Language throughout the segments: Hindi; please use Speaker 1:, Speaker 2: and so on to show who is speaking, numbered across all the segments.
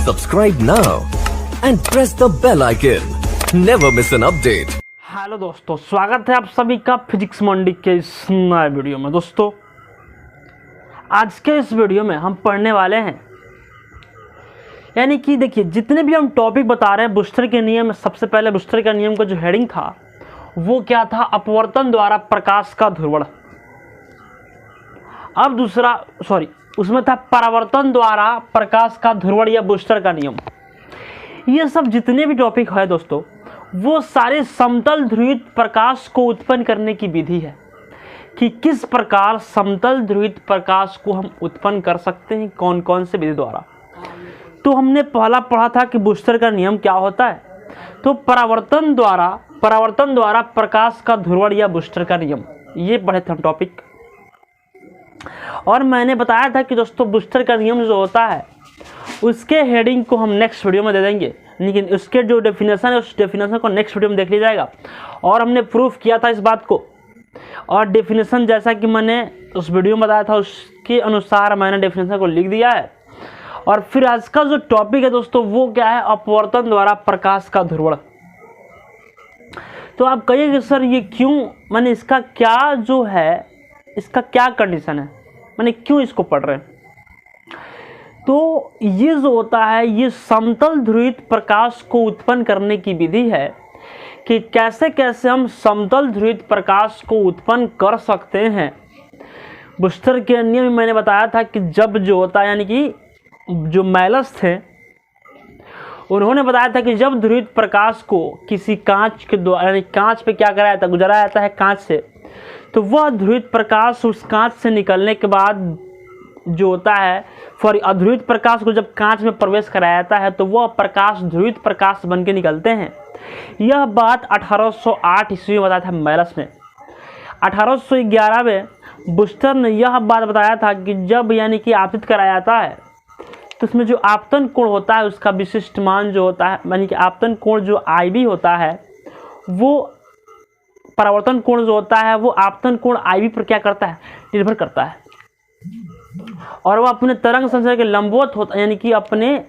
Speaker 1: Subscribe now and press the bell icon. Never miss an update.
Speaker 2: Hello दोस्तों, स्वागत है आप सभी का फिजिक्स मंडी के इस नए वीडियो में। दोस्तों, आज के इस वीडियो में हम पढ़ने वाले हैं, यानी कि देखिए जितने भी हम टॉपिक बता रहे हैं बूस्टर के नियम में, सबसे पहले बूस्टर का नियम का जो हेडिंग था वो क्या था? अपवर्तन द्वारा प्रकाश का ध्रुवण। अब दूसरा उसमें था परावर्तन द्वारा प्रकाश का ध्रुवण या बूस्टर का नियम। ये सब जितने भी टॉपिक है दोस्तों, वो सारे समतल ध्रुवित प्रकाश को उत्पन्न करने की विधि है कि किस प्रकार समतल ध्रुवित प्रकाश को हम उत्पन्न कर सकते हैं, कौन कौन से विधि द्वारा। तो हमने पहला पढ़ा था कि बूस्टर का नियम क्या होता है। तो परावर्तन द्वारा प्रकाश का ध्रुवण या बूस्टर का नियम, ये पढ़े थे हम टॉपिक। और मैंने बताया था कि दोस्तों बूस्टर का नियम जो होता है उसके हेडिंग को हम नेक्स्ट वीडियो में दे देंगे, लेकिन उसके जो डेफिनेशन है उस डेफिनेशन को नेक्स्ट वीडियो में देख लिया जाएगा। और हमने प्रूफ किया था इस बात को, और डेफिनेशन जैसा कि मैंने उस वीडियो में बताया था उसके अनुसार मैंने डेफिनेशन को लिख दिया है। और फिर आज का जो टॉपिक है दोस्तों वो क्या है? अपवर्तन द्वारा प्रकाश का ध्रुवण। तो आप कहिए कि सर ये क्यों, मैंने इसका क्या जो है, इसका क्या कंडीशन है, मैंने क्यों इसको पढ़ रहे हैं? तो ये जो होता है ये समतल ध्रुवित प्रकाश को उत्पन्न करने की विधि है कि कैसे कैसे हम समतल ध्रुवित प्रकाश को उत्पन्न कर सकते हैं। बूस्टर के नियम में मैंने बताया था कि जब जो होता है, यानी कि जो मैलस थे उन्होंने बताया था कि जब ध्रुवित प्रकाश को किसी कांच के द्वारा, यानी कांच पे क्या कराया जाता है, गुजरा जाता है कांच से, तो वह ध्रुवित प्रकाश उस कांच से निकलने के बाद जो होता है, अध्रुवित प्रकाश को जब कांच में प्रवेश कराया जाता है तो वह प्रकाश ध्रुवित प्रकाश बन के निकलते हैं। यह बात 1808 ईस्वी में बताया था मैलस ने। 1811 में बूस्टर ने यह बात बताया था कि जब यानी कि आपतित कराया जाता है तो उसमें जो आपतन कोण होता है उसका विशिष्ट मान जो होता है, यानी कि आपतन कोण जो IB होता है वो परावर्तन कोण जो होता है वो आपतन कोण IB पर क्या करता है? निर्भर करता है। और वह अपने तरंग संचरण के लंबवत होता है, यानी कि अपने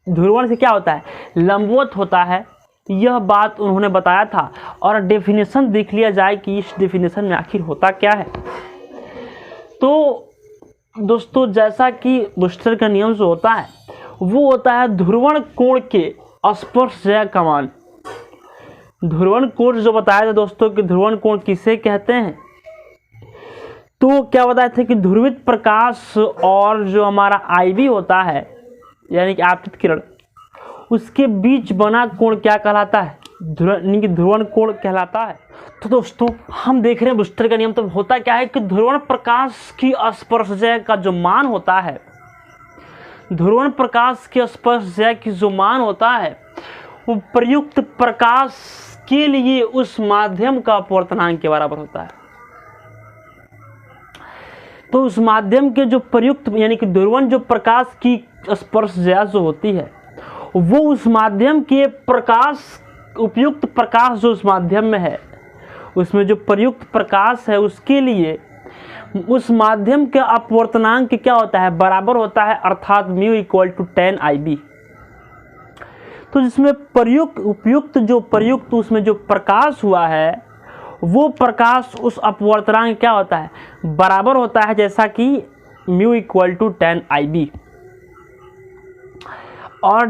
Speaker 2: ध्रुवण से क्या होता है? लंबवत होता है। यह बात उन्होंने बताया था। और डेफिनेशन देख लिया जाए कि इस डेफिनेशन में आखिर होता क्या है। तो दोस्तों जैसा कि बूस्टर का नियम जो होता है वो होता है ध्रुवण कोण के स्पर्शजय का मान। ध्रुवण कोण जो बताया था दोस्तों कि ध्रुवण कोण किसे कहते हैं, तो क्या बताए थे कि ध्रुवित प्रकाश और जो हमारा IB होता है, यानी कि आपतित किरण, उसके बीच बना कोण क्या कहलाता है? ध्रुवण कोण कहलाता है। तो दोस्तों हम देख रहे हैं बूस्टर का नियम तो होता क्या है कि ध्रुवण प्रकाश की स्पर्शजय का जो मान होता है, ध्रुवण प्रकाश के स्पर्शजय की जो मान होता है वो प्रयुक्त प्रकाश के लिए उस माध्यम का अपवर्तनांक के बराबर होता है। तो उस माध्यम के जो प्रयुक्त, यानी कि ध्रुवण जो प्रकाश की स्पर्शजया जो होती है वो उस माध्यम के प्रकाश, उपयुक्त प्रकाश जो उस माध्यम में है, उसमें जो प्रयुक्त प्रकाश है उसके लिए उस माध्यम के अपवर्तनांक क्या होता है? बराबर होता है, अर्थात μ = 10 IB। तो जिसमें उपयुक्त उसमें जो प्रकाश हुआ है वो प्रकाश उस अपवर्तनांक क्या होता है? बराबर होता है, जैसा कि μ = 10 IB। और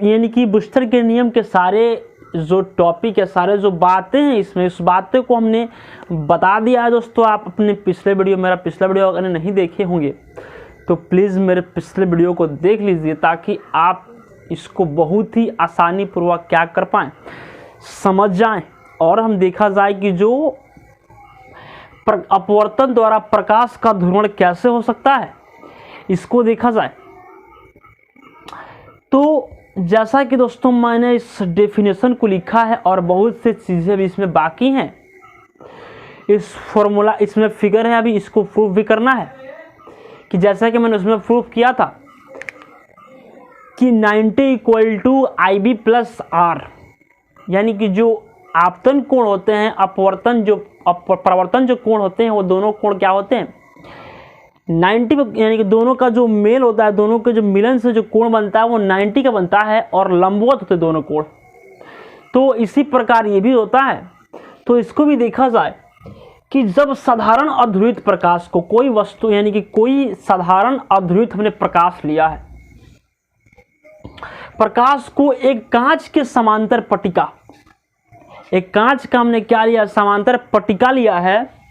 Speaker 2: यानी कि बूस्टर के नियम के सारे जो टॉपिक है, सारे जो बातें हैं इसमें, इस बातें को हमने बता दिया है दोस्तों। आप अपने मेरा पिछला वीडियो अगर नहीं देखे होंगे तो प्लीज़ मेरे पिछले वीडियो को देख लीजिए, ताकि आप इसको बहुत ही आसानी पूर्वक क्या कर पाएँ, समझ जाएं। और हम देखा जाए कि जो अपवर्तन द्वारा प्रकाश का ध्रुवण कैसे हो सकता है, इसको देखा जाए। तो जैसा कि दोस्तों मैंने इस डेफिनेशन को लिखा है और बहुत से चीज़ें भी इसमें बाकी हैं, इस फॉर्मूला इसमें फिगर है, अभी इसको प्रूफ भी करना है कि जैसा कि मैंने उसमें प्रूफ किया था कि 90 = IB + R, यानी कि जो आपतन कोण होते हैं, परावर्तन जो कोण होते हैं वो दोनों कोण क्या होते हैं? 90 पे, यानी कि दोनों का जो मेल होता है, दोनों के जो मिलन से जो कोण बनता है वो 90 का बनता है और लंबवत होते दोनों कोण। तो इसी प्रकार ये भी होता है। तो इसको भी देखा जाए कि जब साधारण अध्रुवित प्रकाश को कोई वस्तु, यानी कि कोई साधारण अध्रुवित हमने प्रकाश लिया है, प्रकाश को एक कांच के समांतर पट्टिका, एक कांच का हमने क्या लिया, समांतर पट्टिका लिया है।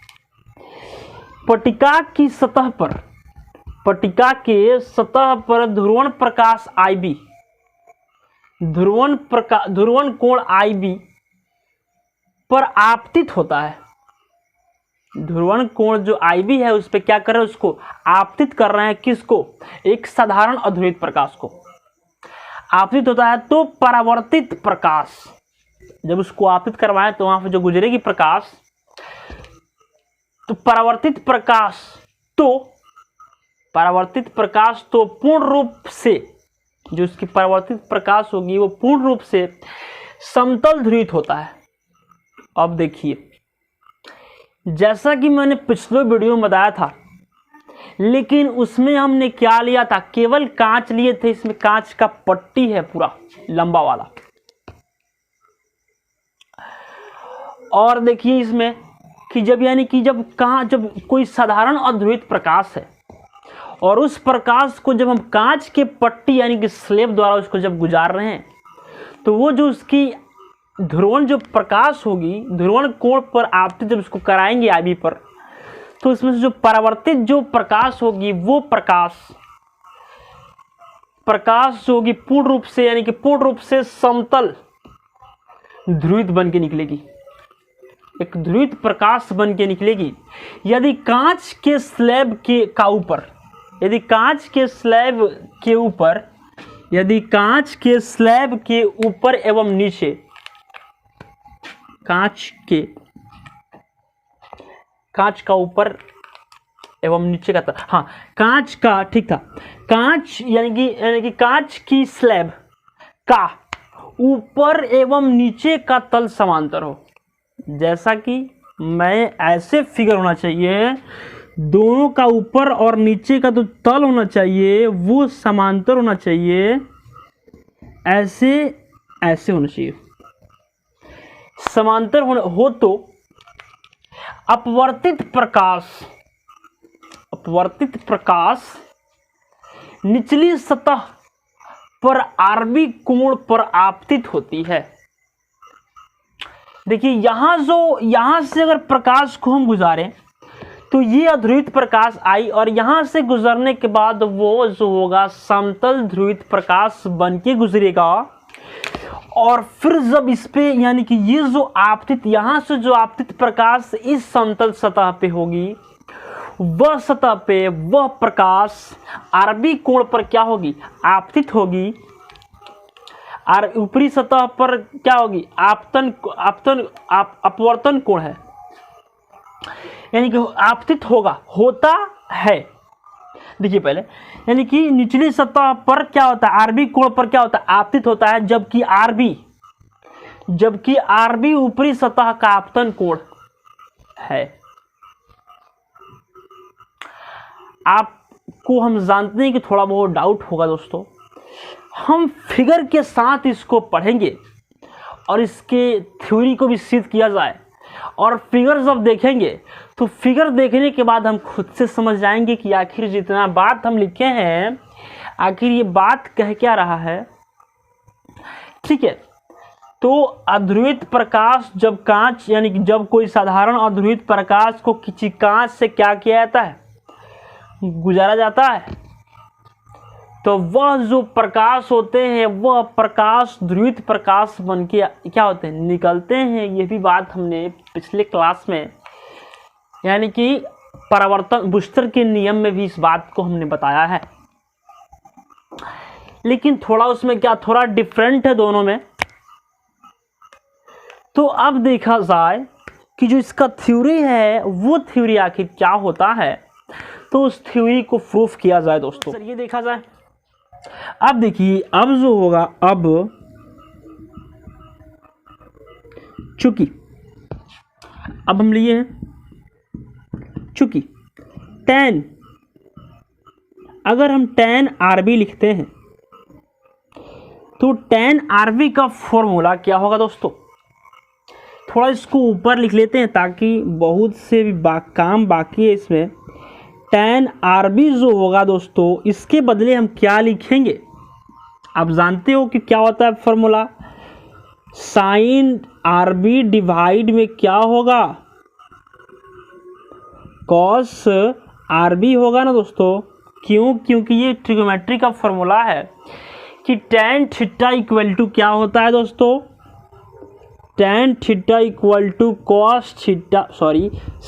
Speaker 2: पट्टिका की सतह पर, पट्टिका के सतह पर ध्रुवण प्रकाश IB, ध्रुवण कोण IB पर आपतित होता है। ध्रुवण कोण जो IB है उस पर क्या कर रहे हैं, उसको आपतित कर रहे हैं। किसको? एक साधारण अध्रुवित प्रकाश को आपतित होता है। तो परावर्तित प्रकाश जब उसको आपतित करवाएं तो वहां पर जो गुजरेगी प्रकाश, तो परावर्तित प्रकाश तो पूर्ण रूप से, जो उसकी परावर्तित प्रकाश होगी वो पूर्ण रूप से समतल ध्रुवित होता है। अब देखिए, जैसा कि मैंने पिछले वीडियो में बताया था, लेकिन उसमें हमने क्या लिया था, केवल कांच लिए थे। इसमें कांच का पट्टी है पूरा लंबा वाला। और देखिए इसमें कि जब, यानी कि जब कोई साधारण अध्रुवित प्रकाश है और उस प्रकाश को जब हम कांच के पट्टी यानी कि स्लेब द्वारा उसको जब गुजार रहे हैं, तो वो जो उसकी ध्रुवण जो प्रकाश होगी, ध्रुवण कोण पर आपतित जब उसको कराएंगे IB पर, तो इसमें से जो परावर्तित जो प्रकाश होगी वो प्रकाश जो होगी पूर्ण रूप से, यानी कि पूर्ण रूप से समतल ध्रुवित बन के निकलेगी, एक ध्रुवित प्रकाश बन के निकलेगी। यदि कांच के स्लैब के ऊपर, यदि कांच के स्लैब के ऊपर एवं नीचे, कांच का ऊपर एवं नीचे का, हाँ कांच का, ठीक था, कांच यानी कि कांच की स्लैब का ऊपर एवं नीचे का तल समांतर हो। जैसा कि मैं ऐसे फिगर होना चाहिए, दोनों का ऊपर और नीचे का जो तल होना चाहिए वो समांतर होना चाहिए, ऐसे होना चाहिए। समांतर हो तो अपवर्तित प्रकाश निचली सतह पर RB कोण पर आपतित होती है। देखिए यहां से अगर प्रकाश को हम गुजारें तो ये अध्रुवित प्रकाश आई, और यहां से गुजरने के बाद वो जो होगा समतल ध्रुवित प्रकाश बन के गुजरेगा। और फिर जब इस पे, यानी कि ये जो आपतित, यहां से जो आपतित प्रकाश इस समतल सतह पे होगी, वह सतह पे वह प्रकाश RB कोण पर क्या होगी, आपतित होगी। और ऊपरी सतह पर क्या होगी, अपवर्तन कोण है, यानी कि आपतित होता है। देखिए पहले, यानी कि निचली सतह पर क्या होता है, RB कोण पर क्या होता है, आपतित होता है, जबकि RB ऊपरी सतह का आपतन कोण है। आपको हम जानते हैं कि थोड़ा बहुत डाउट होगा दोस्तों, हम फिगर के साथ इसको पढ़ेंगे और इसके थ्योरी को भी सिद्ध किया जाए, और फिगर जब देखेंगे तो फिगर देखने के बाद हम खुद से समझ जाएंगे कि आखिर जितना बात हम लिखे हैं, आखिर ये बात कह क्या रहा है। ठीक है, तो अध्रुवित प्रकाश जब कांच, यानी कि जब कोई साधारण अध्रुवित प्रकाश को किसी कांच से क्या किया जाता है, गुजारा जाता है, तो वह जो प्रकाश होते हैं वह प्रकाश ध्रुवित प्रकाश बन के क्या होते हैं, निकलते हैं। ये भी बात हमने पिछले क्लास में, यानी कि परावर्तन बूस्टर के नियम में भी इस बात को हमने बताया है, लेकिन थोड़ा उसमें क्या, थोड़ा डिफरेंट है दोनों में। तो अब देखा जाए कि जो इसका थ्योरी है वो थ्योरी आखिर क्या होता है, तो उस थ्योरी को प्रूफ किया जाए दोस्तों। ये देखा जाए, अब देखिए, अब जो होगा, अब चूंकि अब हम लिए हैं, चूंकि tan अगर हम tan RB लिखते हैं तो tan RB का फॉर्मूला क्या होगा दोस्तों? थोड़ा इसको ऊपर लिख लेते हैं ताकि बहुत से भी काम बाकी है इसमें। tan RB जो होगा दोस्तों, इसके बदले हम क्या लिखेंगे? आप जानते हो कि क्या होता है फॉर्मूला? sin RB डिवाइड में क्या होगा? cos RB होगा ना दोस्तों। क्यों? क्योंकि ये ट्रिग्नोमेट्री का फॉर्मूला है कि tan थीटा इक्वल टू क्या होता है दोस्तों? tan theta equal to cos theta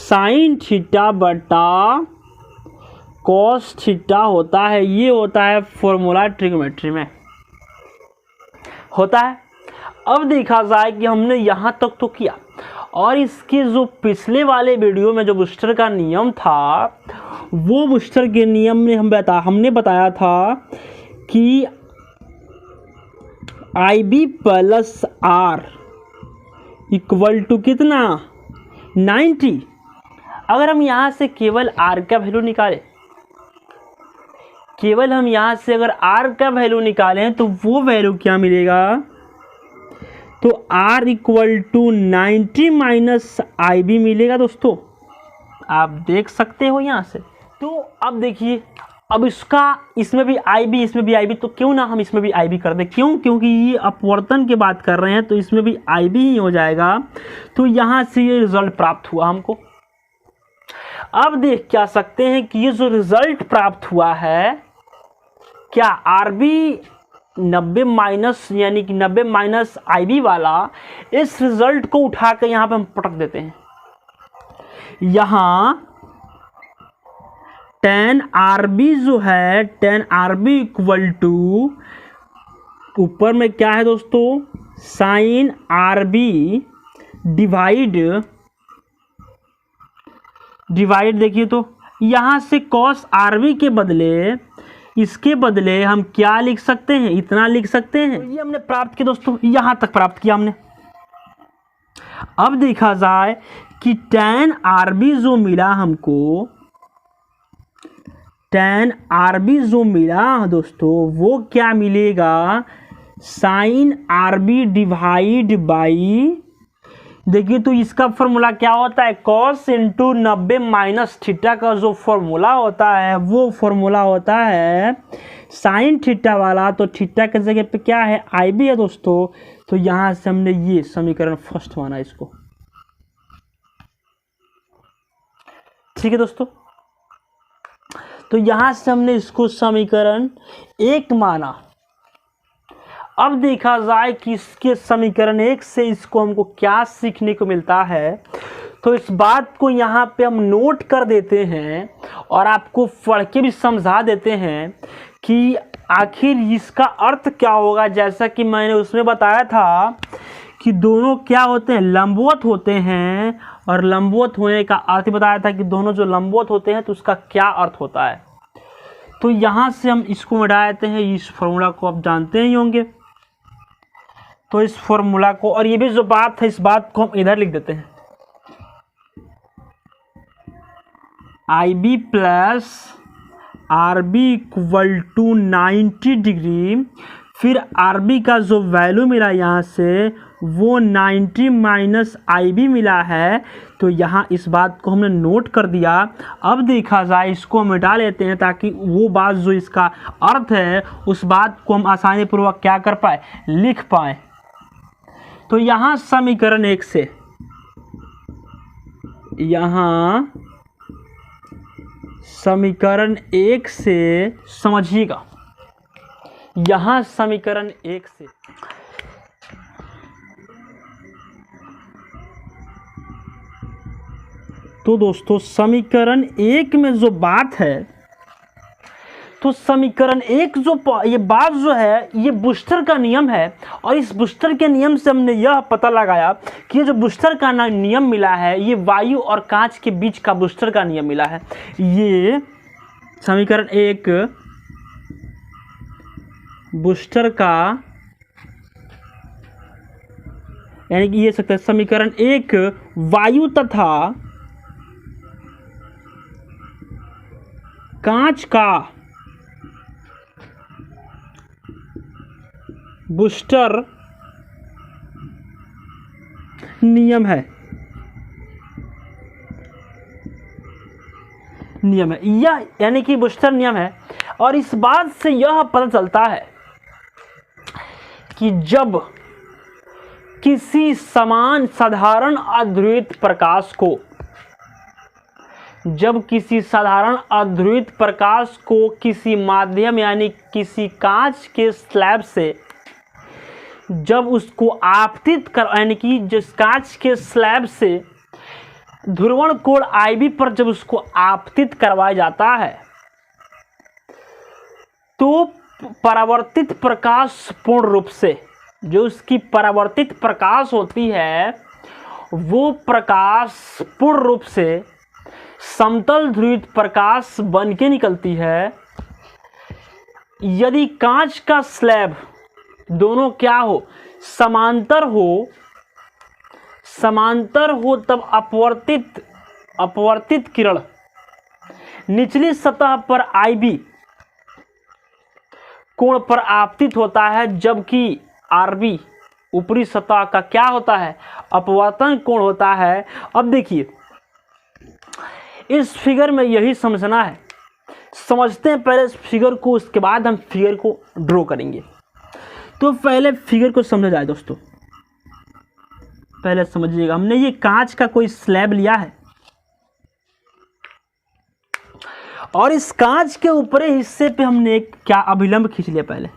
Speaker 2: sin theta बटा cos थीटा होता है। ये होता है फॉर्मूला ट्रिग्नोमेट्री में होता है। अब देखा जाए कि हमने यहाँ तक तो किया, और इसके जो पिछले वाले वीडियो में जो बूस्टर का नियम था, वो बूस्टर के नियम में हमने बताया था कि IB plus R equal to कितना? 90। अगर हम यहाँ से केवल R का वैल्यू निकालें, केवल हम यहाँ से अगर R का वैल्यू निकालें तो वो वैल्यू क्या मिलेगा? तो R equal to 90 minus IB मिलेगा दोस्तों। आप देख सकते हो यहाँ से। तो अब देखिए, अब इसमें भी IB तो क्यों ना हम इसमें भी IB कर दें। क्यों? क्योंकि ये अपवर्तन की बात कर रहे हैं तो इसमें भी IB ही हो जाएगा। तो यहाँ से ये रिजल्ट प्राप्त हुआ हमको। अब देख क्या सकते हैं कि ये जो रिजल्ट प्राप्त हुआ है, क्या RB 90 माइनस यानी कि 90 माइनस IB वाला, इस रिजल्ट को उठा कर यहाँ पे हम पटक देते हैं। यहाँ tan RB जो है, tan RB इक्वल टू ऊपर में क्या है दोस्तों? sin RB डिवाइड देखिए तो यहाँ से cos RB के बदले, इसके बदले हम क्या लिख सकते हैं? इतना लिख सकते हैं। ये हमने प्राप्त किया दोस्तों, यहाँ तक प्राप्त किया हमने। अब देखा जाए कि tan RB जो मिला हमको, tan RB जो मिला दोस्तों, वो क्या मिलेगा? sin RB डिवाइड बाई, देखिए तो इसका फॉर्मूला क्या होता है? cos इंटू 90 माइनस थीटा का जो फॉर्मूला होता है, वो फॉर्मूला होता है sin थीटा वाला। तो थीटा के जगह पे क्या है? IB है दोस्तों। तो यहाँ से हमने ये समीकरण फर्स्ट माना इसको। ठीक है दोस्तों, तो यहां से हमने इसको समीकरण 1 माना। अब देखा जाए कि इसके समीकरण 1 से इसको हमको क्या सीखने को मिलता है, तो इस बात को यहाँ पे हम नोट कर देते हैं और आपको पढ़ के भी समझा देते हैं कि आखिर इसका अर्थ क्या होगा। जैसा कि मैंने उसमें बताया था कि दोनों क्या होते हैं? लंबवत होते हैं, और लंबवत होने का अर्थ बताया था कि दोनों जो लंबवत होते हैं तो उसका क्या अर्थ होता है। तो यहाँ से हम इसको मिटा देते हैं। इस फॉर्मूला को आप जानते ही होंगे। तो इस फॉर्मूला को, और ये भी जो बात है, इस बात को हम इधर लिख देते हैं। IB plus RB equal to 90 degree, फिर RB का जो वैल्यू मिला यहाँ से, वो 90 माइनस IB मिला है। तो यहाँ इस बात को हमने नोट कर दिया। अब देखा जाए, इसको हम मिटा लेते हैं ताकि वो बात जो इसका अर्थ है, उस बात को हम आसानी पूर्वक क्या कर पाए? लिख पाए। तो यहाँ समीकरण 1 से, यहाँ समीकरण 1 से समझिएगा, यहाँ समीकरण 1 से तो दोस्तों समीकरण 1 में जो बात है, तो समीकरण 1 जो ये बात जो है, ये बूस्टर का नियम है। और इस बूस्टर के नियम से हमने यह पता लगाया कि ये जो बूस्टर का नियम मिला है, ये वायु और कांच के बीच का बूस्टर का नियम मिला है। ये समीकरण 1 बूस्टर का, यानी कि ये सकता है समीकरण 1 वायु तथा कांच का बूस्टर नियम है, यह यानी कि बूस्टर नियम है। और इस बात से यह पता चलता है कि जब किसी समान साधारण अध्रुवित प्रकाश को किसी माध्यम यानी किसी कांच के स्लैब से जब उसको आपतित कर यानी कि जिस कांच के स्लैब से ध्रुवण कोण IB पर जब उसको आपतित करवाया जाता है तो परावर्तित प्रकाश पूर्ण रूप से जो उसकी परावर्तित प्रकाश होती है वो प्रकाश पूर्ण रूप से समतल ध्रुवित प्रकाश बन के निकलती है। यदि कांच का स्लैब दोनों क्या हो, समांतर हो तब अपवर्तित किरण निचली सतह पर IB कोण पर आपतित होता है, जबकि RB ऊपरी सतह का क्या होता है, अपवर्तन कोण होता है। अब देखिए इस फिगर में यही समझना है, समझते हैं पहले इस फिगर को, उसके बाद हम फिगर को ड्रॉ करेंगे। तो पहले फिगर को समझा जाए दोस्तों, पहले समझिएगा। हमने ये कांच का कोई स्लैब लिया है और इस कांच के ऊपरी हिस्से पे हमने एक क्या अभिलंब खींच लिया पहले,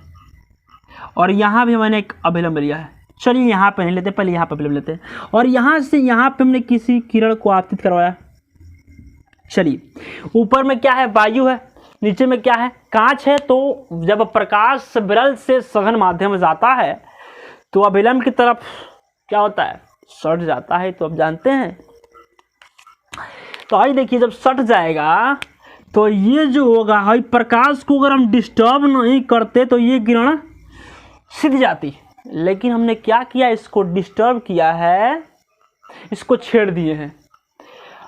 Speaker 2: और यहाँ भी मैंने एक अभिलंब लिया है। चलिए यहाँ पे नहीं लेते, पहले यहाँ पे अभिलंब लेते हैं। और यहाँ से यहाँ पे हमने किसी किरण को आपतित करवाया। चलिए ऊपर में क्या है, वायु है, नीचे में क्या है, कांच है। तो जब प्रकाश विरल से सघन माध्यम में जाता है तो अभिलंब की तरफ क्या होता है, सट जाता है। तो अब जानते हैं, तो आइए देखिए जब सट जाएगा तो ये जो होगा, हाई प्रकाश को अगर हम डिस्टर्ब नहीं करते तो ये किरण सिध जाती, लेकिन हमने क्या किया, इसको डिस्टर्ब किया है, इसको छेड़ दिए हैं।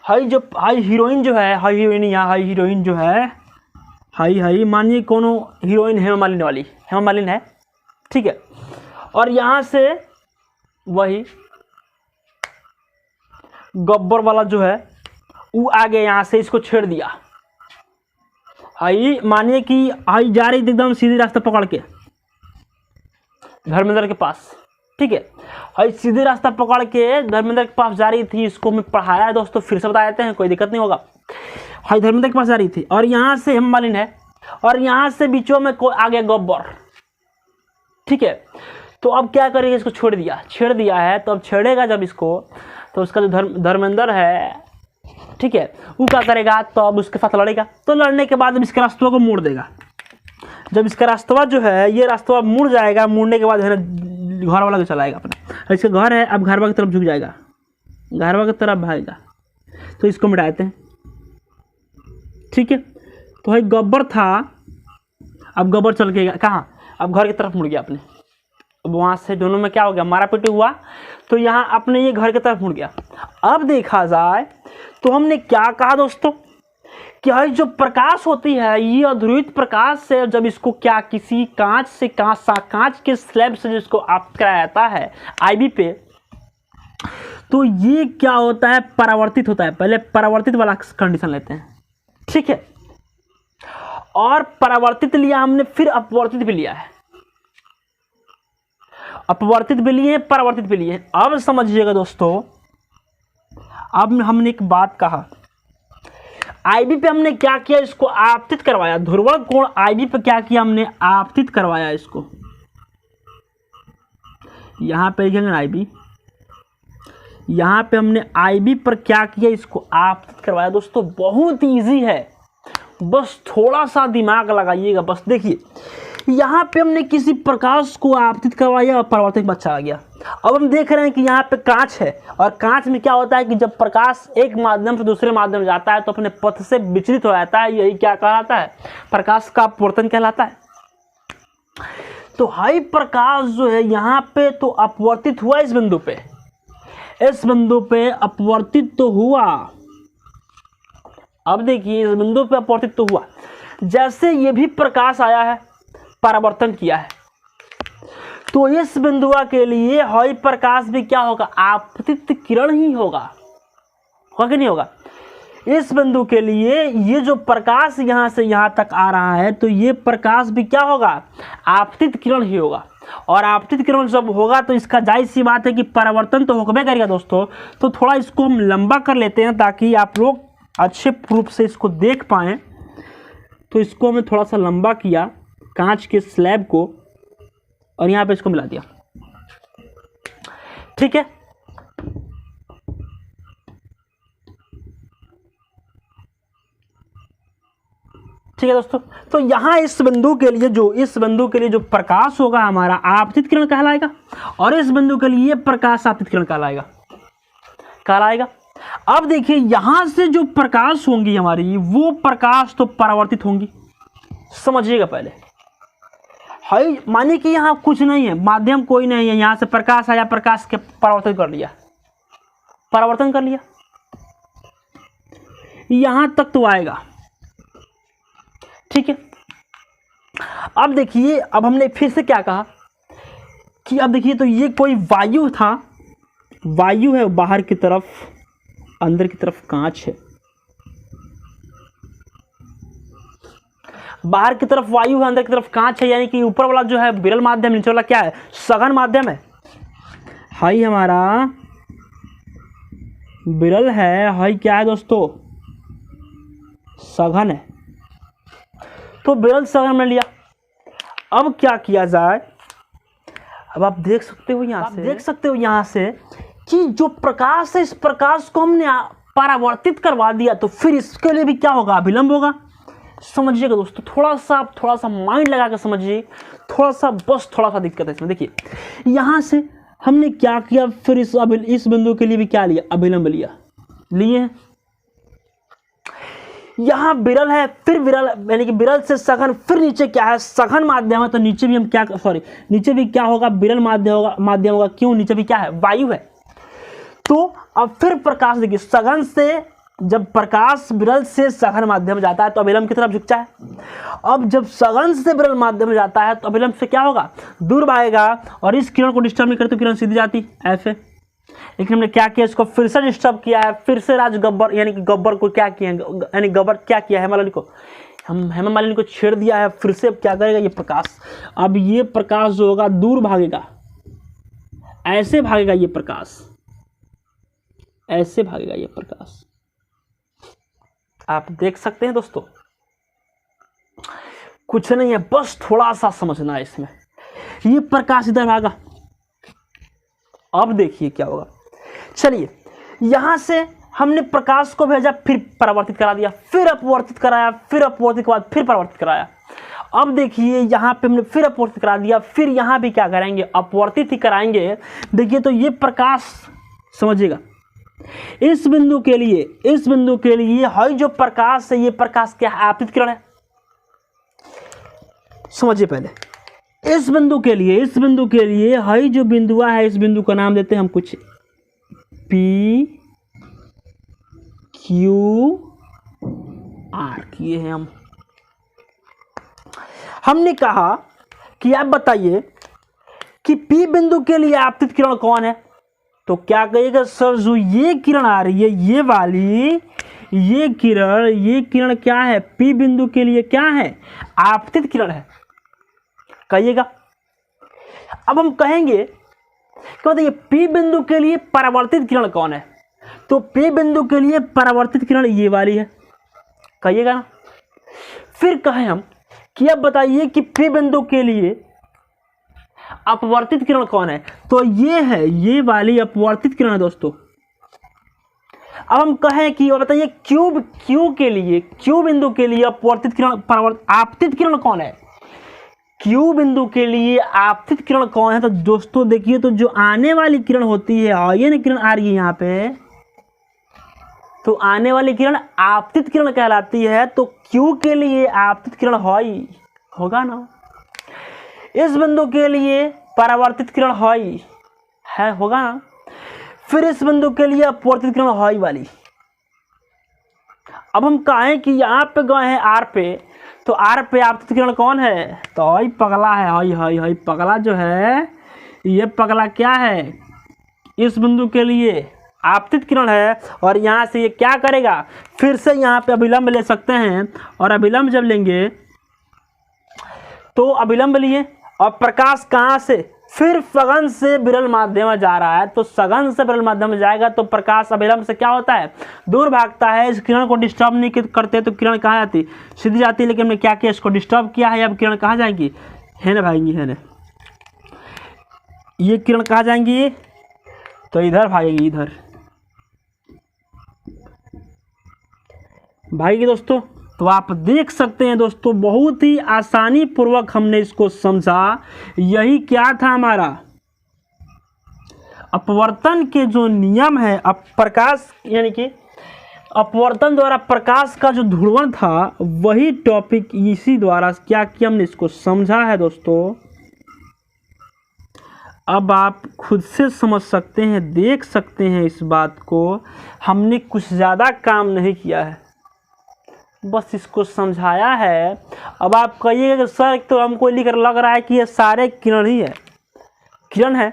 Speaker 2: हाई हीरोइन जो है, हाई हीरोइन जो है, हाई मानिए कोनो हीरोइन हेमामालिनी है, ठीक है। और यहाँ से वही गब्बर वाला जो है वो आगे यहाँ से इसको छेड़ दिया। हाई मानिए कि हाई जा रही एकदम सीधे रास्ता पकड़ के धर्मेंद्र के पास, ठीक है। हाई सीधे रास्ता पकड़ के धर्मेंद्र के पास जा रही थी, इसको मैं पढ़ाया है दोस्तों, फिर से बता देते हैं, कोई दिक्कत नहीं होगा। हाई धर्मेंद्र के पास जा रही थी और यहाँ से हेममालिनी है और यहाँ से बीचों में कोई आ गया गब्बर, ठीक है। तो अब क्या करेगा, इसको छेड़ दिया है। तो अब छेड़ेगा जब इसको, तो उसका जो धर्मेंद्र है, ठीक है, वो क्या करेगा, तो अब उसके साथ लड़ेगा। तो लड़ने के बाद अब इसके रास्ते को मोड़ देगा। जब इसका रास्ता जो है, ये रास्ता मुड़ जाएगा, मुड़ने के बाद है ना घर वाला चला आएगा अपना, इसका घर है, अब घरवा की तरफ झुक जाएगा, घरवा की तरफ भागेगा। तो इसको मिटाते हैं, ठीक है। तो भाई गब्बर था, अब गब्बर चल के कहाँ, अब घर की तरफ मुड़ गया अपने। अब वहाँ से दोनों में क्या हो गया, मारा पीटी हुआ, तो यहाँ अपने ये घर की तरफ मुड़ गया। अब देखा जाए तो हमने क्या कहा दोस्तों, कि भाई जो प्रकाश होती है, ये अध्रुवित प्रकाश से जब इसको क्या किसी कांच से कांच के स्लैब से जिसको आप कराया जाता है IB पे, तो ये क्या होता है, परावर्तित होता है। पहले परावर्तित वाला कंडीशन लेते हैं, ठीक है। और परावर्तित लिया हमने, फिर अपवर्तित भी लिया है, अपवर्तित भी लिए, परावर्तित भी लिए। अब समझिएगा दोस्तों, अब हमने एक बात कहा, IB पे हमने क्या किया, इसको आपतित करवाया। ध्रुवण कोण IB पे क्या किया, हमने आपतित करवाया इसको। यहां पे लिखेंगे IB, यहां पे हमने IB पर क्या किया, इसको आपतित करवाया। दोस्तों बहुत इजी है, बस थोड़ा सा दिमाग लगाइएगा। बस देखिए, यहाँ पे हमने किसी प्रकाश को आपतित करवाया और परावर्तित बच्चा आ गया। अब हम देख रहे हैं कि यहाँ पे कांच है, और कांच में क्या होता है कि जब प्रकाश एक माध्यम से दूसरे माध्यम में जाता है तो अपने पथ से विचलित हो जाता है। यही क्या कहलाता है, प्रकाश का अपवर्तन कहलाता है। तो हाई प्रकाश जो है यहाँ पे तो अपवर्तित हुआ, इस बिंदु पे अपवर्तित तो हुआ। अब देखिए इस बिंदु पे अपवर्तित तो हुआ, जैसे ये भी प्रकाश आया है, परावर्तन किया है, तो इस बिंदुआ के लिए हई प्रकाश भी क्या होगा, आपतित किरण ही होगा कि नहीं होगा। इस बिंदु के लिए ये जो प्रकाश यहां से यहां तक आ रहा है तो ये प्रकाश भी क्या होगा, आपतित किरण ही होगा। और आपतित किरण जब होगा तो इसका जाहिर सी बात है कि परावर्तन तो होगा करेगा दोस्तों। तो थोड़ा इसको हम लंबा कर लेते हैं ताकि आप लोग अच्छे रूप से इसको देख पाएं। तो इसको हमने थोड़ा सा लंबा किया कांच के स्लैब को और यहाँ पे इसको मिला दिया, ठीक है। ठीक है दोस्तों, तो यहां इस बिंदु के लिए जो प्रकाश होगा हमारा आपतित किरण कहलाएगा और इस बिंदु के लिए प्रकाश आपतित किरण कहलाएगा। अब देखिए यहां से जो प्रकाश होंगी हमारी वो प्रकाश तो परावर्तित होंगी, समझिएगा पहले। हाई मानिए कि यहां कुछ नहीं है, माध्यम कोई नहीं है, यहां से प्रकाश आया, प्रकाश के परावर्तन कर लिया, यहां तक तो आएगा, ठीक है। अब देखिए, अब हमने फिर से क्या कहा कि अब देखिए तो ये कोई वायु था, वायु है, बाहर की तरफ, अंदर की तरफ कांच है, बाहर की तरफ वायु है, अंदर की तरफ कांच है, यानी कि ऊपर वाला जो है विरल माध्यम, नीचे वाला क्या है, सघन माध्यम है। हाई हमारा विरल है, हाई क्या है दोस्तों, सघन है। तो विरल सघन में लिया। अब क्या किया जाए, अब आप देख सकते हो यहां से कि जो प्रकाश है, इस प्रकाश को हमने परावर्तित करवा दिया, तो फिर इसके लिए भी क्या होगा, अभिलंब होगा। समझिएगा दोस्तों, थोड़ा सा माइंड लगा कर समझिए, बस थोड़ा सा दिक्कत है इसमें। देखिए यहां से हमने क्या किया, फिर इस बिंदु के लिए भी क्या लिया, अभिलंब लिए। यहां विरल है, फिर विरल यानी कि विरल से सघन, फिर नीचे क्या है, सघन माध्यम है, तो नीचे भी हम क्या, नीचे भी क्या होगा, विरल माध्यम होगा। क्यों, नीचे भी क्या है, वायु है। तो अब फिर प्रकाश देखिए, सघन से जब प्रकाश विरल से सघन माध्यम में जाता है तो अभिलंब की तरफ झुकता है। अब जब सघन से विरल माध्यम में जाता है तो अभिलंब से क्या होगा, दूर भागेगा और इस किरण को डिस्टर्ब नहीं करते, किरण सीधी जाती ऐसे। लेकिन हमने क्या किया, इसको फिर से डिस्टर्ब किया है, फिर से राज गब्बर यानी कि गब्बर को क्या किया, यानी गब्बर क्या किया, हेमा मालिनी को छेड़ दिया है। फिर से क्या करेगा ये प्रकाश, अब ये प्रकाश जो होगा दूर भागेगा, ऐसे भागेगा ये प्रकाश, ऐसे भागेगा ये प्रकाश। आप देख सकते हैं दोस्तों, कुछ नहीं है, बस थोड़ा सा समझना है इसमें। ये प्रकाश इधर भागा, अब देखिए क्या होगा। चलिए, यहां से हमने प्रकाश को भेजा, फिर परावर्तित करा दिया, फिर अपवर्तित कराया, फिर अपवर्तित के बाद फिर परावर्तित कराया। अब देखिए यहां पे हमने फिर अपवर्तित करा दिया, फिर यहां भी क्या कराएंगे, अपवर्तित ही कराएंगे। देखिए तो ये प्रकाश, समझिएगा, इस बिंदु के लिए हई जो प्रकाश है, ये प्रकाश क्या है, आपतित किरण है। समझिए पहले, इस बिंदु के लिए हई जो बिंदुआ है, इस बिंदु का नाम देते हैं हम कुछ P Q R किए हैं हम। हमने कहा कि आप बताइए कि P बिंदु के लिए आपतित किरण कौन है, तो क्या कहिएगा, सर जो ये किरण आ रही है, ये वाली, ये किरण क्या है, P बिंदु के लिए क्या है, आपतित किरण है, कहिएगा। अब हम कहेंगे कि बताइए P बिंदु के लिए परावर्तित किरण कौन है, तो P बिंदु के लिए परावर्तित किरण ये वाली है, कहिएगा ना। फिर कहें हम कि अब बताइए कि P बिंदु के लिए अपवर्तित किरण कौन है, तो ये है, ये वाली अपवर्तित किरण है दोस्तों। अब हम कहें कि बताइए Q बिंदु के लिए अपवर्तित किरण, आपतित किरण कौन है, Q बिंदु के लिए आपतित किरण कौन है। तो दोस्तों देखिए, तो जो आने वाली किरण होती है, ये किरण आ रही है यहाँ पे, तो आने वाली किरण आपतित किरण कहलाती है। तो Q के लिए आपतित किरण होगा ना, इस बिंदु के लिए परावर्तित किरण होगा ना, फिर इस बिंदु के लिए अपवर्तित किरण वाली। अब हम कहें कि यहाँ पे गए हैं R पे, तो R पे आपतित किरण कौन है, तो पगला है, पगला जो है ये पगला क्या है, इस बिंदु के लिए आपतित किरण है और यहाँ से ये क्या करेगा, फिर से यहाँ पे अभिलंब ले सकते हैं और अभिलंब जब लेंगे तो अभिलंब लिए और प्रकाश कहाँ से, फिर सघन से विरल माध्यम में जा रहा है, तो सघन से विरल माध्यम में जाएगा तो प्रकाश अभिलंब से क्या होता है, दूर भागता है। इस किरण को डिस्टर्ब नहीं करते तो किरण कहाँ जाती, सीधी जाती, लेकिन हमने क्या किया, इसको डिस्टर्ब किया है। अब किरण कहाँ जाएंगी, है ना भागेंगी, है ना, ये किरण कहाँ जाएंगी, तो इधर भागेगी, इधर भागेगी दोस्तों। तो आप देख सकते हैं दोस्तों, बहुत ही आसानी पूर्वक हमने इसको समझा। यही क्या था हमारा अपवर्तन के जो नियम है, प्रकाश यानी कि अपवर्तन द्वारा प्रकाश का जो ध्रुवण था, वही टॉपिक इसी द्वारा क्या किया, हमने इसको समझा है दोस्तों। अब आप खुद से समझ सकते हैं, देख सकते हैं इस बात को, हमने कुछ ज़्यादा काम नहीं किया है, बस इसको समझाया है। अब आप कहिएगा कि सर तो हमको लिख कर लग रहा है कि ये सारे किरण ही है, किरण है।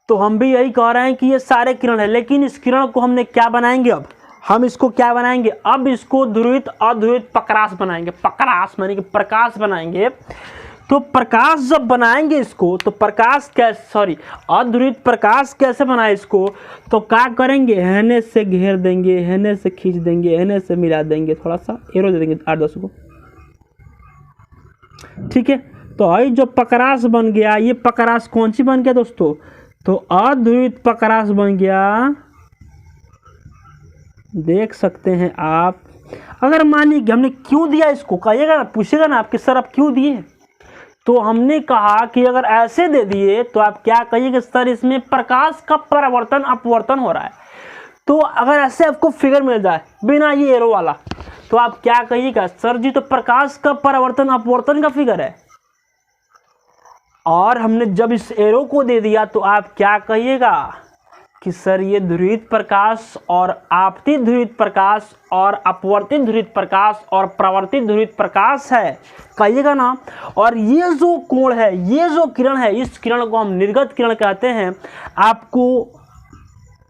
Speaker 2: तो हम भी यही कह रहे हैं कि ये सारे किरण है, लेकिन इस किरण को हमने क्या बनाएंगे, अब हम इसको क्या बनाएंगे, अब इसको ध्रुवित अध्रुवित प्रकाश बनाएंगे। प्रकाश माने कि प्रकाश बनाएंगे। तो प्रकाश जब बनाएंगे इसको, तो प्रकाश कैसे, अध्रुवित प्रकाश कैसे बनाए इसको, तो क्या करेंगे, हेने से घेर देंगे, हेने से खींच देंगे, हेने से मिला देंगे, थोड़ा सा एरो दे देंगे 8-10 को, ठीक है। तो ये जो प्रकाश बन गया, ये प्रकाश कौन सी बन गया दोस्तों, तो अध्रुवित प्रकाश बन गया। देख सकते हैं आप। अगर मानिए कि हमने क्यों दिया इसको, कहिएगा ना, पूछेगा ना आपके सर आप क्यों दिए, तो हमने कहा कि अगर ऐसे दे दिए तो आप क्या कहिएगा, सर इसमें प्रकाश का परावर्तन अपवर्तन हो रहा है। तो अगर ऐसे आपको फिगर मिल जाए बिना ये एरो वाला, तो आप क्या कहिएगा, सर जी तो प्रकाश का परावर्तन अपवर्तन का फिगर है। और हमने जब इस एरो को दे दिया तो आप क्या कहिएगा कि सर ये ध्रुवित प्रकाश और आपतित ध्रुवित प्रकाश और अपवर्तित ध्रुवित प्रकाश और प्रवर्तित ध्रुवित प्रकाश है, कहिएगा ना। और ये जो कोण है, ये जो किरण है, इस किरण को हम निर्गत किरण कहते हैं। आपको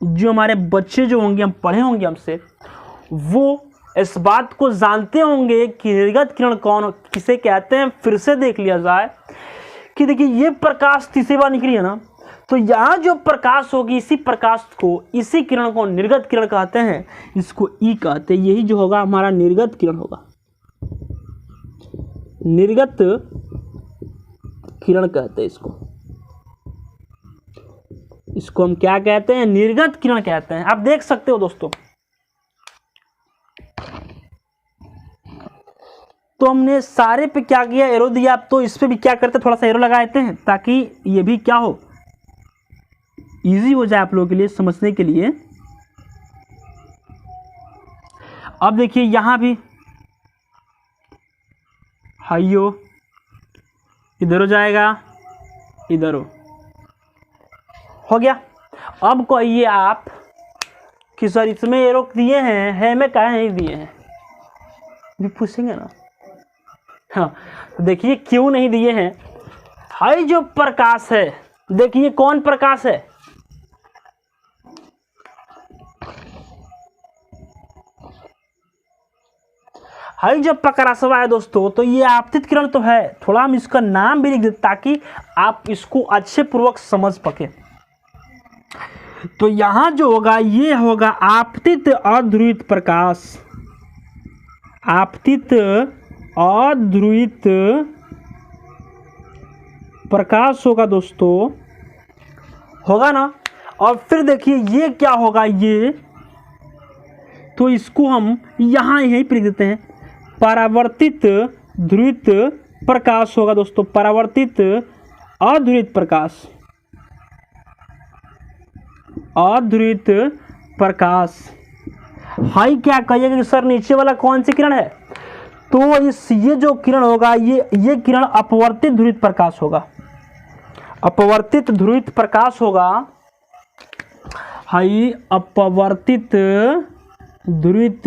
Speaker 2: जो हमारे बच्चे जो होंगे, हम पढ़े होंगे हमसे, वो इस बात को जानते होंगे कि निर्गत किरण कौन किसे कहते हैं। फिर से देख लिया जाए कि देखिए ये प्रकाश तीसरी बार निकली है ना, तो यहाँ जो प्रकाश होगी, इसी प्रकाश को, इसी किरण को निर्गत किरण कहते हैं, इसको ई कहते हैं। यही जो होगा हमारा निर्गत किरण होगा, निर्गत किरण कहते हैं इसको। इसको हम क्या कहते हैं, निर्गत किरण कहते हैं। आप देख सकते हो दोस्तों। तो हमने सारे पे क्या किया, एरो दिया। अब तो इस पे भी क्या करते हैं, थोड़ा सा एरो लगा देते हैं ताकि ये भी क्या हो, इजी हो जाए आप लोगों के लिए समझने के लिए। अब देखिए यहां भी हाइयो, इधर हो जाएगा, इधर हो गया। अब कहिए आप कि सर इसमें एरो दिए हैं, है में काहे नहीं दिए हैं, भी पूछेंगे ना। हाँ, तो देखिए क्यों नहीं दिए हैं। हाई जो प्रकाश है, देखिए कौन प्रकाश है, हाई जब प्रकाश है दोस्तों, तो ये आपतित किरण तो है। थोड़ा हम इसका नाम भी लिख देते ताकि आप इसको अच्छे पूर्वक समझ सके। तो यहां जो होगा, ये होगा आपतित अध्रुवित प्रकाश, आपतित अध्रुवित प्रकाश होगा दोस्तों, होगा ना। और फिर देखिए ये क्या होगा, ये तो इसको हम यहां यहीं लिख देते हैं, परावर्तित ध्रुवित प्रकाश होगा दोस्तों, परावर्तित अध्रुवित प्रकाश, अध्रुवित प्रकाश। हाई क्या कहिएगा कि सर नीचे वाला कौन सी किरण है, तो ये जो किरण होगा, ये किरण अपवर्तित ध्रुवित प्रकाश होगा, अपवर्तित ध्रुवित प्रकाश होगा। हाई अपवर्तित ध्रुवित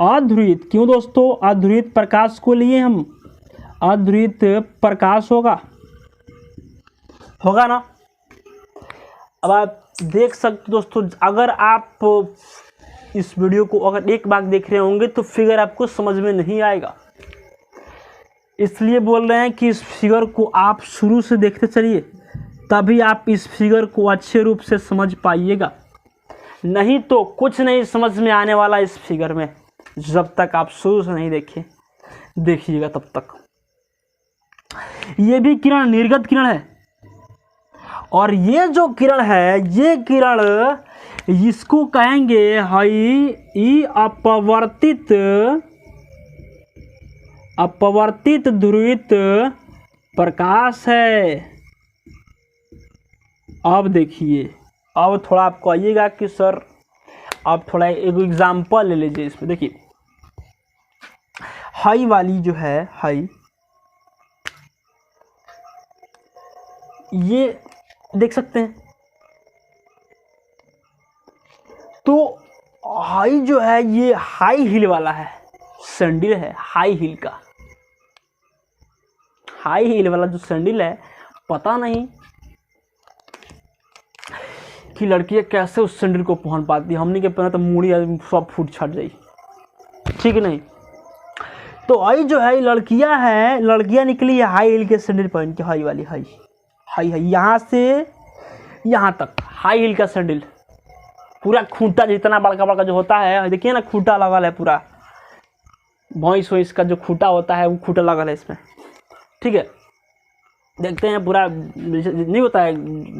Speaker 2: अध्रुवित। क्यों दोस्तों अध्रुवित प्रकाश को लिए हम, अध्रुवित प्रकाश होगा ना। अब आप देख सकते दोस्तों, अगर आप इस वीडियो को अगर एक बार देख रहे होंगे तो फिगर आपको समझ में नहीं आएगा, इसलिए बोल रहे हैं कि इस फिगर को आप शुरू से देखते चलिए, तभी आप इस फिगर को अच्छे रूप से समझ पाइएगा। नहीं तो कुछ नहीं समझ में आने वाला इस फिगर में, जब तक आप शुरू से नहीं देखिएगा तब तक। ये भी किरण निर्गत किरण है, और ये जो किरण है, ये किरण इसको कहेंगे हाई अपवर्तित ध्रुवित प्रकाश है। अब देखिए, अब थोड़ा आप कहिएगा कि सर आप थोड़ा एक एग्जाम्पल ले लीजिए इसमें। देखिए हाई वाली जो है, हाई ये देख सकते हैं, तो हाई जो है ये हाई हील वाला है, सैंडल है हाई हील का। हाई हील वाला जो सैंडल है, पता नहीं कि लड़कियां कैसे उस सैंडल को पहन पाती है। हमने के पहना तो मूड़ी सब फूट छट जाई, ठीक नहीं। तो हाई जो है लड़कियां निकली है हाई हील के सैंडल पहन के, हाई वाली हाई यहाँ से यहाँ तक हाई हील का सैंडल, पूरा खूंटा जितना बड़का जो होता है, देखिए ना खूंटा लगल है, पूरा भैंस का जो खूंटा होता है वो खूंटा लगल है इसमें, ठीक है। देखते हैं पूरा नहीं होता है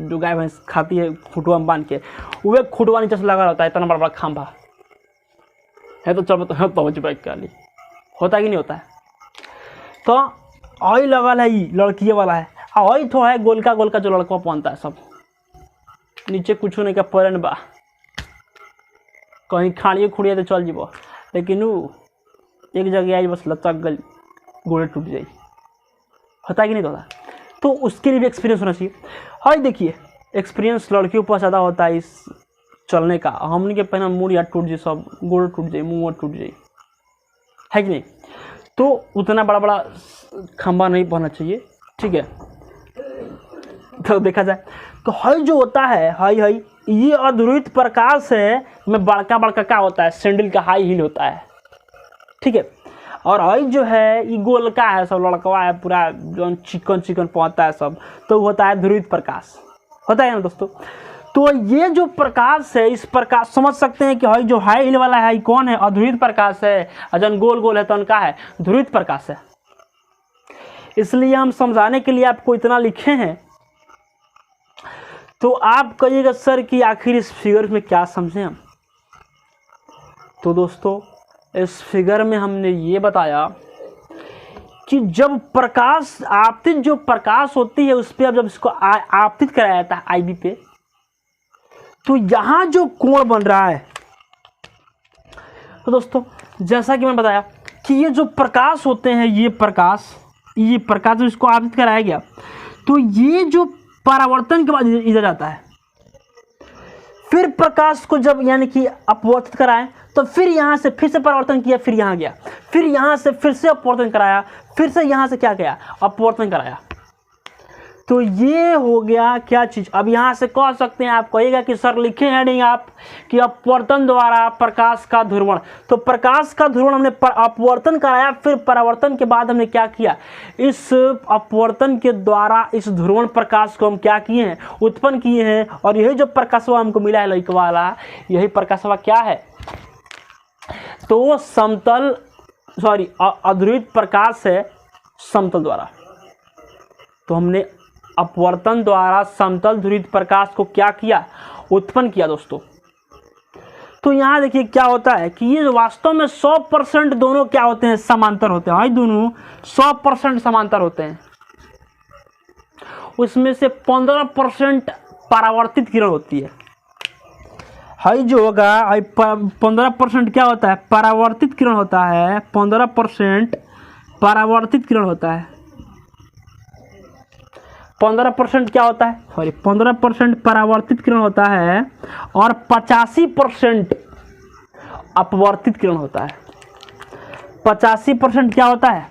Speaker 2: जो गाय भैंस खाती है खूंटवा में बांध के, वह खूंटवा नीचे से लगा होता है, इतना बड़ा खंभा है, तो चलो तो पहुँच बाइक का लिए होता है कि नहीं होता है। तो आई लगल है, लड़किए वाला है, आई तो है गोलका जो लड़का पहनता है, सब नीचे कुछ नहीं का परन बा, कहीं खाड़िए खुड़िए तो चल जीबो, लेकिन वो एक जगह आई बस लचक गई, गोड़े टूट जाई, होता है कि नहीं होता। तो उसके लिए भी एक्सपीरियंस होना चाहिए। हाँ देखिए, एक्सपीरियंस लड़कियों पर ज़्यादा होता है इस चलने का। हमने के पहना मुड़ या टूट जाए, सब गोड़ टूट जाए, मुँह टूट जाए, है कि नहीं। तो उतना बड़ा खंबा नहीं पहनना चाहिए, ठीक है। तो देखा जाए तो हाई जो होता है, हाई ये अध्रुवित प्रकाश है में बड़का क्या होता है, सैंडल का हाई हील होता है, ठीक है। और हाई जो है ये गोलका है, सब लड़कवा है, पूरा जो चिकन पहुँचता है सब, तो होता है ध्रुवित प्रकाश, होता है ना दोस्तों। तो ये जो प्रकाश है, इस प्रकाश समझ सकते हैं कि हाई जो हाई हील वाला है कौन है, अध्रुवित प्रकाश है, और जन गोल है तो उनका है ध्रुवित प्रकाश है। इसलिए हम समझाने के लिए आपको इतना लिखे हैं। तो आप कहिएगा सर कि आखिर इस फिगर में क्या समझें हम। तो दोस्तों इस फिगर में हमने ये बताया कि जब प्रकाश आपतित जो प्रकाश होती है उस पर अब जब इसको आपतित कराया जाता है आईबी पे, तो यहाँ जो कोण बन रहा है, तो दोस्तों जैसा कि मैंने बताया कि ये जो प्रकाश होते हैं, ये प्रकाश जब इसको आपतित कराया गया तो ये जो परावर्तन के बाद इधर जाता है, फिर प्रकाश को जब यानी कि अपवर्तित कराएं तो फिर यहाँ से फिर से परावर्तन किया, फिर यहाँ गया, फिर यहाँ से फिर से अपवर्तन कराया, फिर से यहाँ से क्या किया, अपवर्तन कराया। तो ये हो गया क्या चीज़। अब यहाँ से कह सकते हैं, आप कहिएगा कि सर लिखे हैं नहीं आप कि अपवर्तन द्वारा प्रकाश का ध्रुवण। तो प्रकाश का ध्रुवण हमने अपवर्तन कराया, फिर परावर्तन के बाद हमने क्या किया, इस अपवर्तन के द्वारा इस ध्रुवण प्रकाश को हम क्या किए हैं, उत्पन्न किए हैं। और यही जो प्रकाशवा हमको मिला है लड़का वाला, यही प्रकाशवा क्या है, तो समतल अध्रुवित प्रकाश है समतल द्वारा। तो हमने अपवर्तन द्वारा समतल ध्रुवित प्रकाश को क्या किया, उत्पन्न किया दोस्तों। तो यहाँ देखिए क्या होता है कि ये वास्तव में 100% दोनों क्या होते हैं, समांतर होते हैं। दोनों 100% समांतर होते हैं। उसमें से 15% परावर्तित किरण होती है। हाई जो होगा 15% क्या होता है, परावर्तित किरण होता है। 15% परावर्तित किरण होता है। 15% क्या होता है, सॉरी 15% परावर्तित किरण होता है और 85% अपवर्तित किरण होता है। 85% क्या होता है,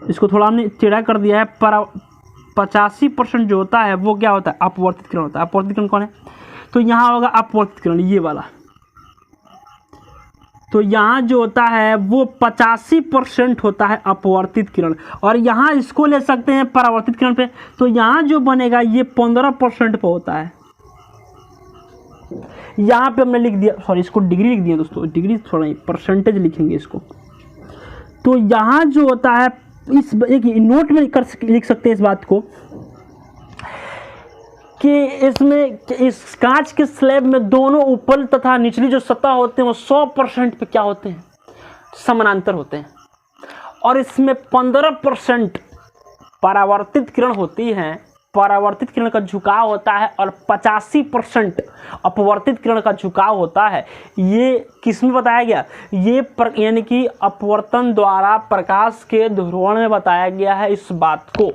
Speaker 2: इसको थोड़ा हमने टेढ़ा कर दिया है, पर 85% जो होता है वो क्या होता है, अपवर्तित किरण होता है। अपवर्तित किरण कौन है, तो यहाँ होगा अपवर्तित किरण, ये वाला। तो यहाँ जो होता है वो 85% होता है अपवर्तित किरण, और यहाँ इसको ले सकते हैं परावर्तित किरण पे, तो यहाँ जो बनेगा ये 15% पे होता है। यहाँ पे हमने लिख दिया, सॉरी इसको डिग्री लिख दिया दोस्तों, डिग्री थोड़ा नहीं परसेंटेज लिखेंगे इसको। तो यहाँ जो होता है इस एक नोट में लिख सकते हैं इस बात को कि इसमें इस कांच के स्लैब में दोनों ऊपर तथा निचली जो सतह होते हैं वो 100% पे क्या होते हैं, समानांतर होते हैं, और इसमें 15% परावर्तित किरण होती है, परावर्तित किरण का झुकाव होता है, और 85% अपवर्तित किरण का झुकाव होता है। ये किसमें बताया गया, ये यानी कि अपवर्तन द्वारा प्रकाश के ध्रुवण में बताया गया है इस बात को।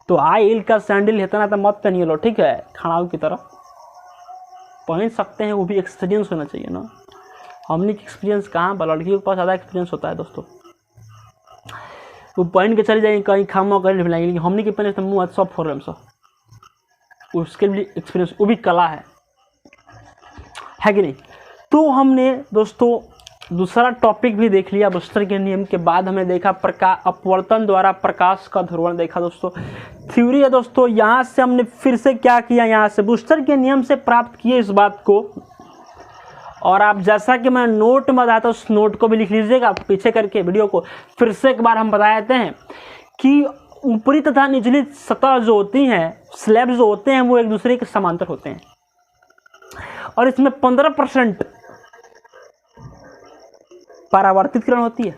Speaker 2: तो हाई हील का सैंडल इतना तो मत पहनिए लो, ठीक है, खड़ाऊ की तरह पहन सकते हैं, वो भी एक्सपीरियंस होना चाहिए ना। हमने की एक्सपीरियंस कहाँ पर, लड़कियों के पास ज़्यादा एक्सपीरियंस होता है दोस्तों, वो पहन के चले जाएंगे कहीं खामा कर लाएंगे, लेकिन हमने के पहने तो मुँह सब फोरम सब, उसके लिए एक्सपीरियंस, वो भी कला है कि नहीं। तो हमने दोस्तों दूसरा टॉपिक भी देख लिया, बूस्टर के नियम के बाद हमने देखा अपवर्तन द्वारा प्रकाश का ध्रुवण देखा दोस्तों, थ्योरी है दोस्तों। यहाँ से हमने फिर से क्या किया, यहाँ से बूस्टर के नियम से प्राप्त किए इस बात को, और आप जैसा कि मैं नोट में बताया था उस नोट को भी लिख लीजिएगा पीछे करके वीडियो को। फिर से एक बार हम बता देते हैं कि ऊपरी तथा निचली सतह जो होती हैं, स्लैब जो होते हैं, वो एक दूसरे के समांतर होते हैं, और इसमें 15% परावर्तित किरण होती है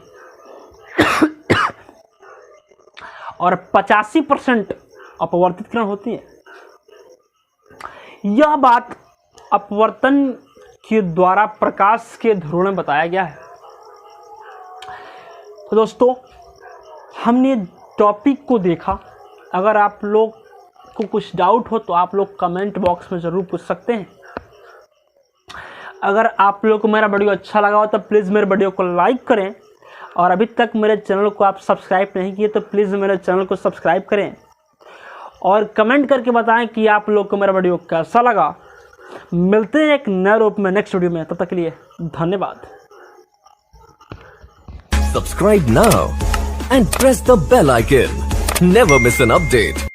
Speaker 2: और 85% अपवर्तित किरण होती है। यह बात अपवर्तन के द्वारा प्रकाश के ध्रुवण में बताया गया है। तो दोस्तों हमने टॉपिक को देखा, अगर आप लोग को कुछ डाउट हो तो आप लोग कमेंट बॉक्स में ज़रूर पूछ सकते हैं। अगर आप लोग को मेरा वीडियो अच्छा लगा हो तो प्लीज़ मेरे वीडियो को लाइक करें, और अभी तक मेरे चैनल को आप सब्सक्राइब नहीं किए तो प्लीज़ मेरे चैनल को सब्सक्राइब करें, और कमेंट करके बताएं कि आप लोग को मेरा वीडियो कैसा लगा। मिलते हैं एक नए रूप में नेक्स्ट वीडियो में, तब तक के लिए धन्यवाद।
Speaker 1: Subscribe now and press the bell icon. Never miss an update.